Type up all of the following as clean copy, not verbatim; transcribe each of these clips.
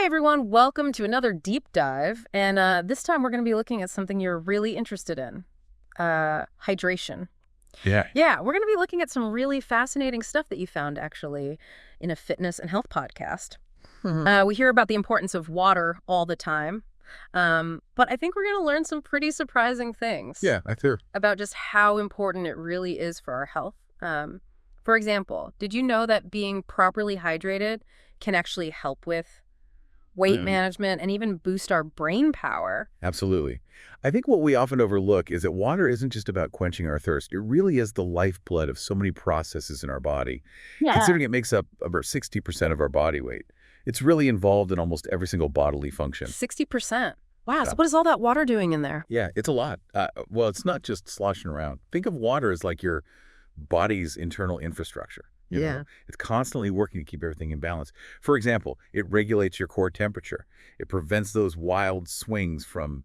Hey everyone, welcome to another deep dive. And this time we're going to be looking at something you're really interested in, hydration. Yeah, Yeah, we're going to be looking at some really fascinating stuff that you found actually in a fitness and health podcast. We hear about the importance of water all the time, but I think we're going to learn some pretty surprising things yeah, I do. about just how important it really is for our health. For example, did you know that being properly hydrated can actually help with weight Mm, management and even boost our brain power? absolutely. I think what we often overlook is that water isn't just about quenching our thirst. It really is the lifeblood of so many processes in our body. Yeah. Considering it makes up about 60% of our body weight, it's really involved in almost every single bodily function. 60%. Wow, so Yeah, what is all that water doing in there? yeah, it's a lot. Well, it's not just sloshing around. Think of water as like your body's internal infrastructure. Yeah. It's constantly working to keep everything in balance. For example, it regulates your core temperature. It prevents those wild swings from,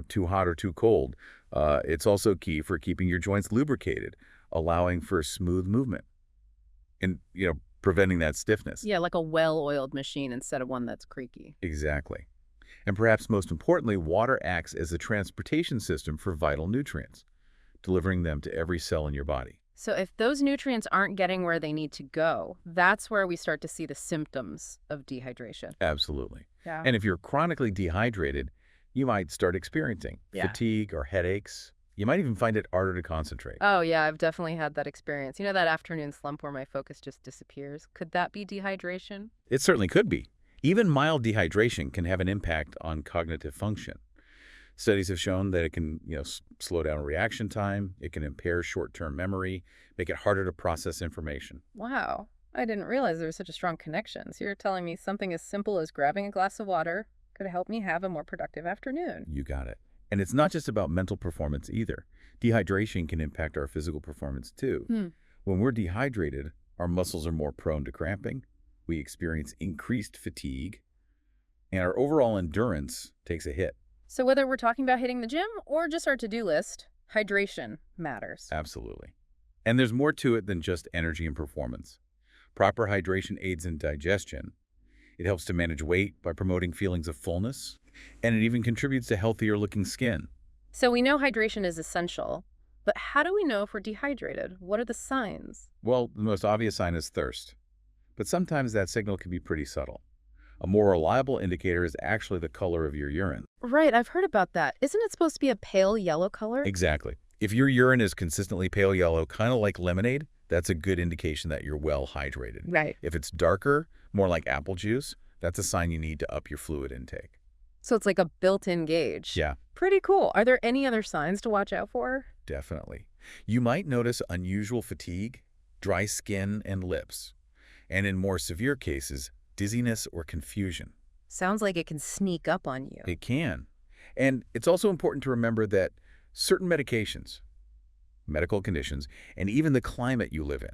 too hot or too cold. It's also key for keeping your joints lubricated, allowing for smooth movement and, preventing that stiffness. Yeah, like a well-oiled machine instead of one that's creaky. Exactly. And perhaps most importantly, water acts as a transportation system for vital nutrients, delivering them to every cell in your body. So if those nutrients aren't getting where they need to go, that's where we start to see the symptoms of dehydration. Absolutely. Yeah. And if you're chronically dehydrated, you might start experiencing Yeah. fatigue or headaches. You might even find it harder to concentrate. Oh, yeah, I've definitely had that experience. You know that afternoon slump where my focus just disappears? Could that be dehydration? It certainly could be. Even mild dehydration can have an impact on cognitive function. Studies have shown that it can, slow down reaction time, it can impair short-term memory, make it harder to process information. Wow, I didn't realize there was such a strong connection. So you're telling me something as simple as grabbing a glass of water could help me have a more productive afternoon. You got it. And it's not just about mental performance either. Dehydration can impact our physical performance too. Hmm. When we're dehydrated, our muscles are more prone to cramping, we experience increased fatigue, and our overall endurance takes a hit. So whether we're talking about hitting the gym or just our to-do list, hydration matters. Absolutely. And there's more to it than just energy and performance. Proper hydration aids in digestion. It helps to manage weight by promoting feelings of fullness, and it even contributes to healthier looking skin. So we know hydration is essential, but how do we know if we're dehydrated? What are the signs? Well, the most obvious sign is thirst, but sometimes that signal can be pretty subtle. A more reliable indicator is actually the color of your urine. Right, I've heard about that. Isn't it supposed to be a pale yellow color? Exactly. If your urine is consistently pale yellow, kind of like lemonade, that's a good indication that you're well hydrated. Right. If it's darker, more like apple juice, that's a sign you need to up your fluid intake. So it's like a built-in gauge. Yeah, Pretty cool. Are there any other signs to watch out for? definitely. You might notice unusual fatigue, dry skin and lips, and in more severe cases, dizziness or confusion. Sounds like it can sneak up on you. It can. And it's also important to remember that certain medications, medical conditions, and even the climate you live in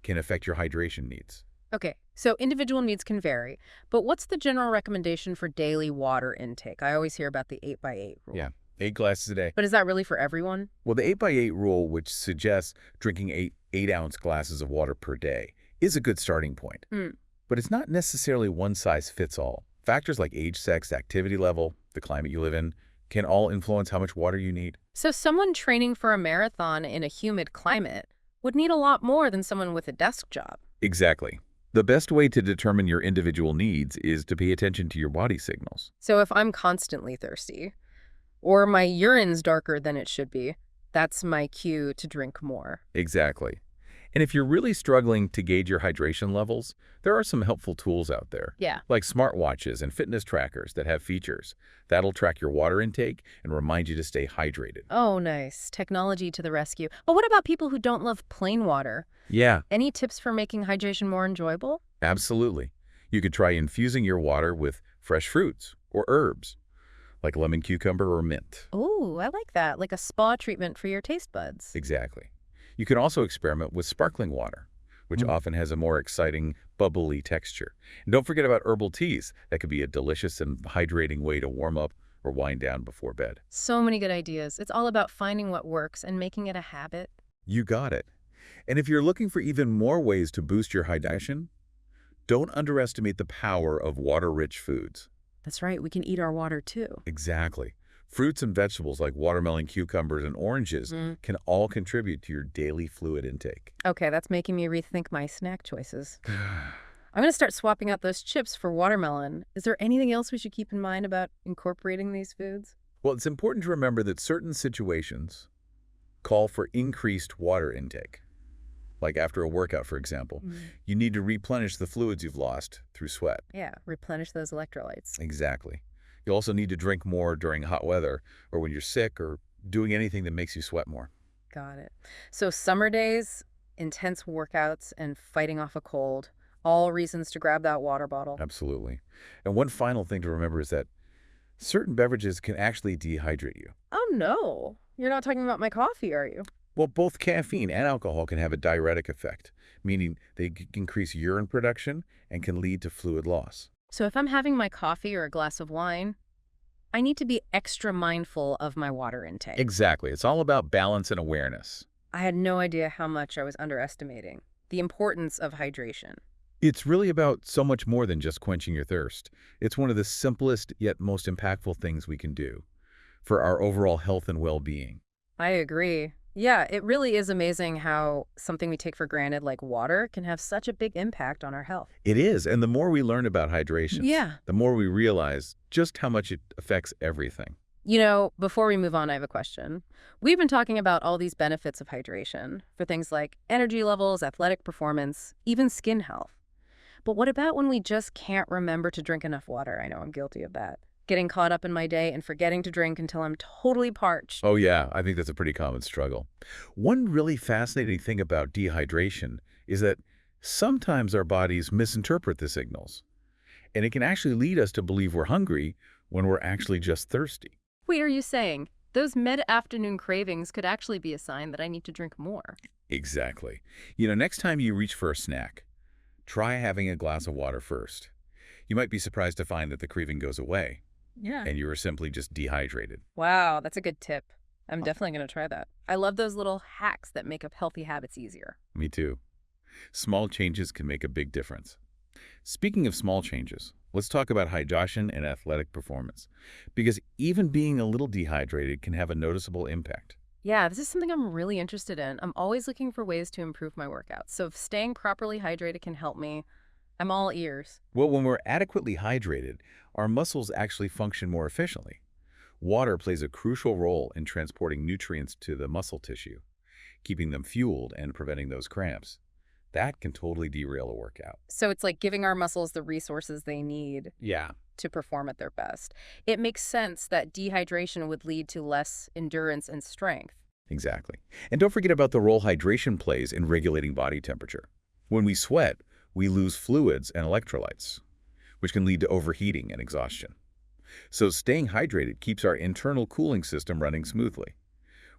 can affect your hydration needs. Okay, so individual needs can vary, but what's the general recommendation for daily water intake? I always hear about the 8x8 rule. Yeah, 8 glasses a day. But is that really for everyone? Well, the 8x8 rule, which suggests drinking 8-ounce glasses of water per day, is a good starting point. Hmm. But it's not necessarily one size fits all. Factors like age, sex, activity level, the climate you live in, can all influence how much water you need. So someone training for a marathon in a humid climate would need a lot more than someone with a desk job. Exactly. The best way to determine your individual needs is to pay attention to your body signals. So if I'm constantly thirsty, or my urine's darker than it should be, that's my cue to drink more. Exactly. And if you're really struggling to gauge your hydration levels, there are some helpful tools out there, Yeah. like smartwatches and fitness trackers that have features that'll track your water intake and remind you to stay hydrated. Oh, nice. Technology to the rescue. But what about people who don't love plain water? Yeah, Any tips for making hydration more enjoyable? absolutely. You could try infusing your water with fresh fruits or herbs, like lemon cucumber or mint. Oh, I like that. Like a spa treatment for your taste buds. Exactly. You can also experiment with sparkling water, which often has a more exciting, bubbly texture. And don't forget about herbal teas. That could be a delicious and hydrating way to warm up or wind down before bed. So many good ideas. It's all about finding what works and making it a habit. You got it. And if you're looking for even more ways to boost your hydration, Don't underestimate the power of water-rich foods. That's right, we can eat our water too. Exactly. Fruits and vegetables like watermelon, cucumbers, and oranges can all contribute to your daily fluid intake. Okay, that's making me rethink my snack choices. I'm going to start swapping out those chips for watermelon. Is there anything else we should keep in mind about incorporating these foods? Well, it's important to remember that certain situations call for increased water intake. Like after a workout, for example, you need to replenish the fluids you've lost through sweat. Yeah, replenish those electrolytes. Exactly. You also need to drink more during hot weather or when you're sick or doing anything that makes you sweat more. Got it. So summer days, intense workouts, and fighting off a cold, all reasons to grab that water bottle. Absolutely. And one final thing to remember is that certain beverages can actually dehydrate you. Oh no, you're not talking about my coffee, are you? Well, both caffeine and alcohol can have a diuretic effect, meaning they increase urine production and can lead to fluid loss. So if I'm having my coffee or a glass of wine, I need to be extra mindful of my water intake. Exactly. It's all about balance and awareness. I had no idea how much I was underestimating the importance of hydration. It's really about so much more than just quenching your thirst. It's one of the simplest yet most impactful things we can do for our overall health and well-being. I agree. Yeah, it really is amazing how something we take for granted like water can have such a big impact on our health. It is, and the more we learn about hydration, Yeah. the more we realize just how much it affects everything. You know, before we move on, I have a question. We've been talking about all these benefits of hydration for things like energy levels, athletic performance, even skin health. But what about when we just can't remember to drink enough water? I know I'm guilty of that. Getting caught up in my day and forgetting to drink until I'm totally parched. Oh yeah, I think that's a pretty common struggle. One really fascinating thing about dehydration is that sometimes our bodies misinterpret the signals, and it can actually lead us to believe we're hungry when we're actually just thirsty. Wait, are you saying those mid-afternoon cravings could actually be a sign that I need to drink more? Exactly. Next time you reach for a snack, try having a glass of water first. You might be surprised to find that the craving goes away, Yeah. and you are simply just dehydrated. Wow, that's a good tip. I'm definitely going to try that. I love those little hacks that make up healthy habits easier. Me too. Small changes can make a big difference. Speaking of small changes, let's talk about hydration and athletic performance, because even being a little dehydrated can have a noticeable impact. Yeah, this is something I'm really interested in. I'm always looking for ways to improve my workouts. So if staying properly hydrated can help me, I'm all ears. Well, when we're adequately hydrated, our muscles actually function more efficiently. Water plays a crucial role in transporting nutrients to the muscle tissue, keeping them fueled and preventing those cramps. That can totally derail a workout. So it's like giving our muscles the resources they need Yeah. to perform at their best. It makes sense that dehydration would lead to less endurance and strength. Exactly. And don't forget about the role hydration plays in regulating body temperature. When we sweat, we lose fluids and electrolytes, which can lead to overheating and exhaustion. So staying hydrated keeps our internal cooling system running smoothly,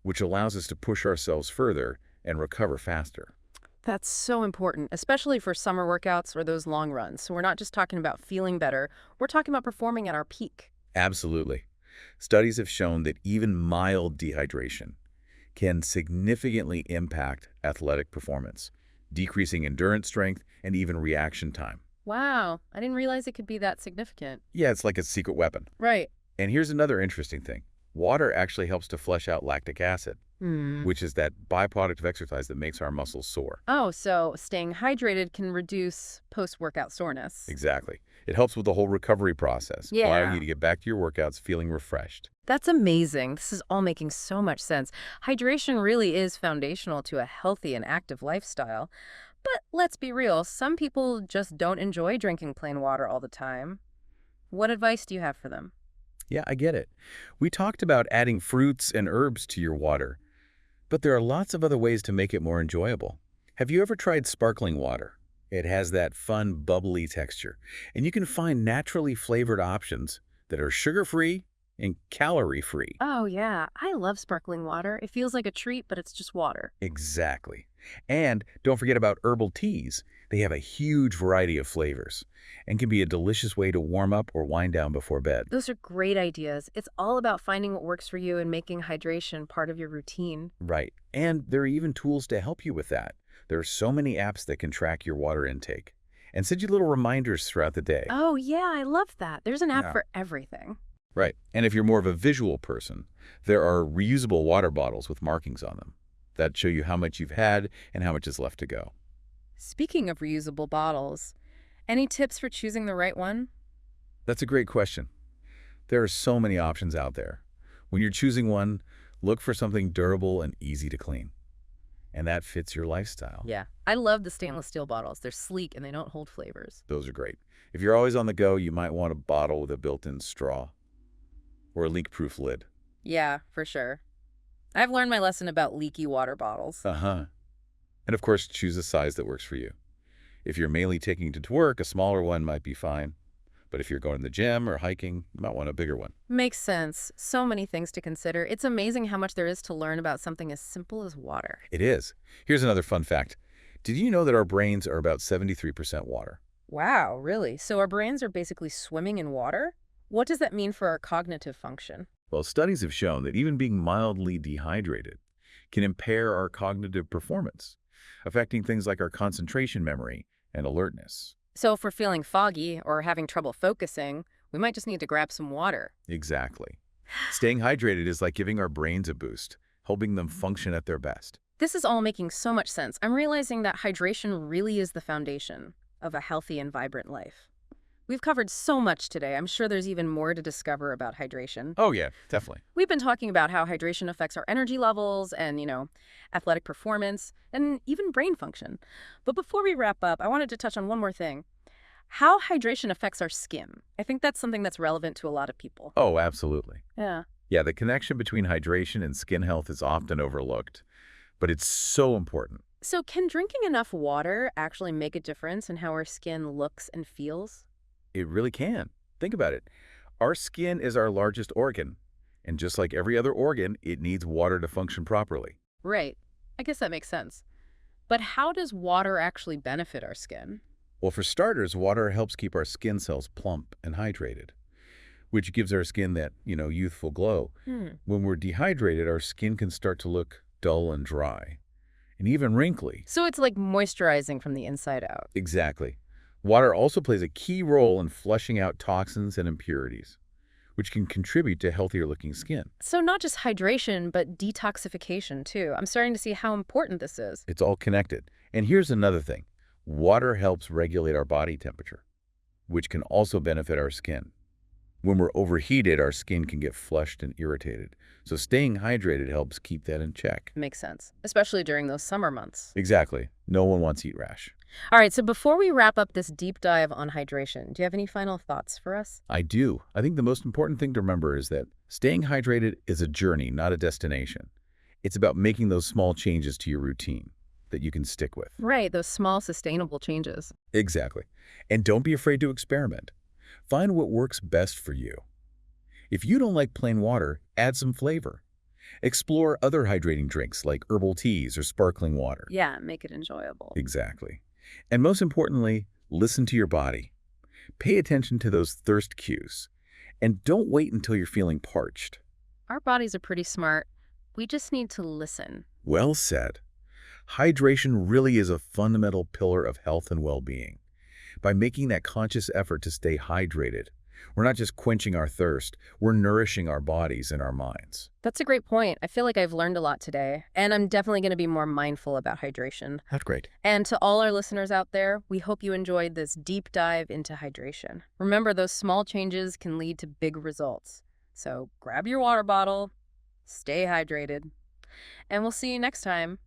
which allows us to push ourselves further and recover faster. That's so important, especially for summer workouts or those long runs. So we're not just talking about feeling better, we're talking about performing at our peak. Absolutely. Studies have shown that even mild dehydration can significantly impact athletic performance, decreasing endurance strength and even reaction time. Wow, I didn't realize it could be that significant. Yeah, it's like a secret weapon. Right. And here's another interesting thing. Water actually helps to flush out lactic acid, which is that byproduct of exercise that makes our muscles sore. Oh, so staying hydrated can reduce post-workout soreness. Exactly. It helps with the whole recovery process, Yeah. allowing you to get back to your workouts feeling refreshed. That's amazing. This is all making so much sense. Hydration really is foundational to a healthy and active lifestyle. But let's be real, some people just don't enjoy drinking plain water all the time. What advice do you have for them? Yeah, I get it. We talked about adding fruits and herbs to your water, but there are lots of other ways to make it more enjoyable. Have you ever tried sparkling water? It has that fun, bubbly texture, and you can find naturally flavored options that are sugar-free and calorie-free. Oh, yeah. I love sparkling water. It feels like a treat, but it's just water. Exactly. And don't forget about herbal teas. They have a huge variety of flavors and can be a delicious way to warm up or wind down before bed. Those are great ideas. It's all about finding what works for you and making hydration part of your routine. Right. And there are even tools to help you with that. There are so many apps that can track your water intake. and send you little reminders throughout the day. Oh, yeah, I love that. There's an app Yeah. for everything. Right. And if you're more of a visual person, there are reusable water bottles with markings on them that show you how much you've had and how much is left to go. Speaking of reusable bottles, any tips for choosing the right one? That's a great question. There are so many options out there. When you're choosing one, look for something durable and easy to clean. And that fits your lifestyle. Yeah, I love the stainless steel bottles. They're sleek and they don't hold flavors. Those are great. If you're always on the go, you might want a bottle with a built-in straw or a leak-proof lid. Yeah, for sure. I've learned my lesson about leaky water bottles. Uh-huh. And of course, choose a size that works for you. If you're mainly taking it to work, a smaller one might be fine. But if you're going to the gym or hiking, you might want a bigger one. Makes sense. So many things to consider. It's amazing how much there is to learn about something as simple as water. It is. Here's another fun fact. Did you know that our brains are about 73% water? Wow, really? So our brains are basically swimming in water? What does that mean for our cognitive function? Well, studies have shown that even being mildly dehydrated can impair our cognitive performance, affecting things like our concentration memory and alertness. So if we're feeling foggy or having trouble focusing, we might just need to grab some water. Exactly. Staying hydrated is like giving our brains a boost, helping them function at their best. This is all making so much sense. I'm realizing that hydration really is the foundation of a healthy and vibrant life. We've covered so much today. I'm sure there's even more to discover about hydration. Oh, yeah, definitely. We've been talking about how hydration affects our energy levels and, athletic performance and even brain function. But before we wrap up, I wanted to touch on one more thing. How hydration affects our skin. I think that's something that's relevant to a lot of people. Oh, absolutely. Yeah. Yeah, the connection between hydration and skin health is often overlooked, but it's so important. So can drinking enough water actually make a difference in how our skin looks and feels? It really can. Think about it. Our skin is our largest organ, and just like every other organ, it needs water to function properly. Right. I guess that makes sense. But how does water actually benefit our skin? Well, for starters, water helps keep our skin cells plump and hydrated, which gives our skin that, youthful glow. When we're dehydrated, our skin can start to look dull and dry, and even wrinkly. So it's like moisturizing from the inside out. Exactly. Water also plays a key role in flushing out toxins and impurities, which can contribute to healthier-looking skin. So not just hydration, but detoxification too. I'm starting to see how important this is. It's all connected. And here's another thing. Water helps regulate our body temperature, which can also benefit our skin. When we're overheated, our skin can get flushed and irritated. So staying hydrated helps keep that in check. Makes sense, especially during those summer months. Exactly. No one wants heat rash. All right, so before we wrap up this deep dive on hydration, do you have any final thoughts for us? I do. I think the most important thing to remember is that staying hydrated is a journey, not a destination. It's about making those small changes to your routine that you can stick with. Right, those small sustainable changes. Exactly. And don't be afraid to experiment. Find what works best for you. If you don't like plain water, add some flavor. Explore other hydrating drinks like herbal teas or sparkling water. Yeah, make it enjoyable. Exactly. And most importantly, listen to your body. Pay attention to those thirst cues. And don't wait until you're feeling parched. Our bodies are pretty smart. We just need to listen. Well said. Hydration really is a fundamental pillar of health and well-being. By making that conscious effort to stay hydrated, we're not just quenching our thirst, we're nourishing our bodies and our minds. That's a great point. I feel like I've learned a lot today, and I'm definitely going to be more mindful about hydration. That's great. And to all our listeners out there, we hope you enjoyed this deep dive into hydration. Remember, those small changes can lead to big results. So grab your water bottle, stay hydrated, and we'll see you next time.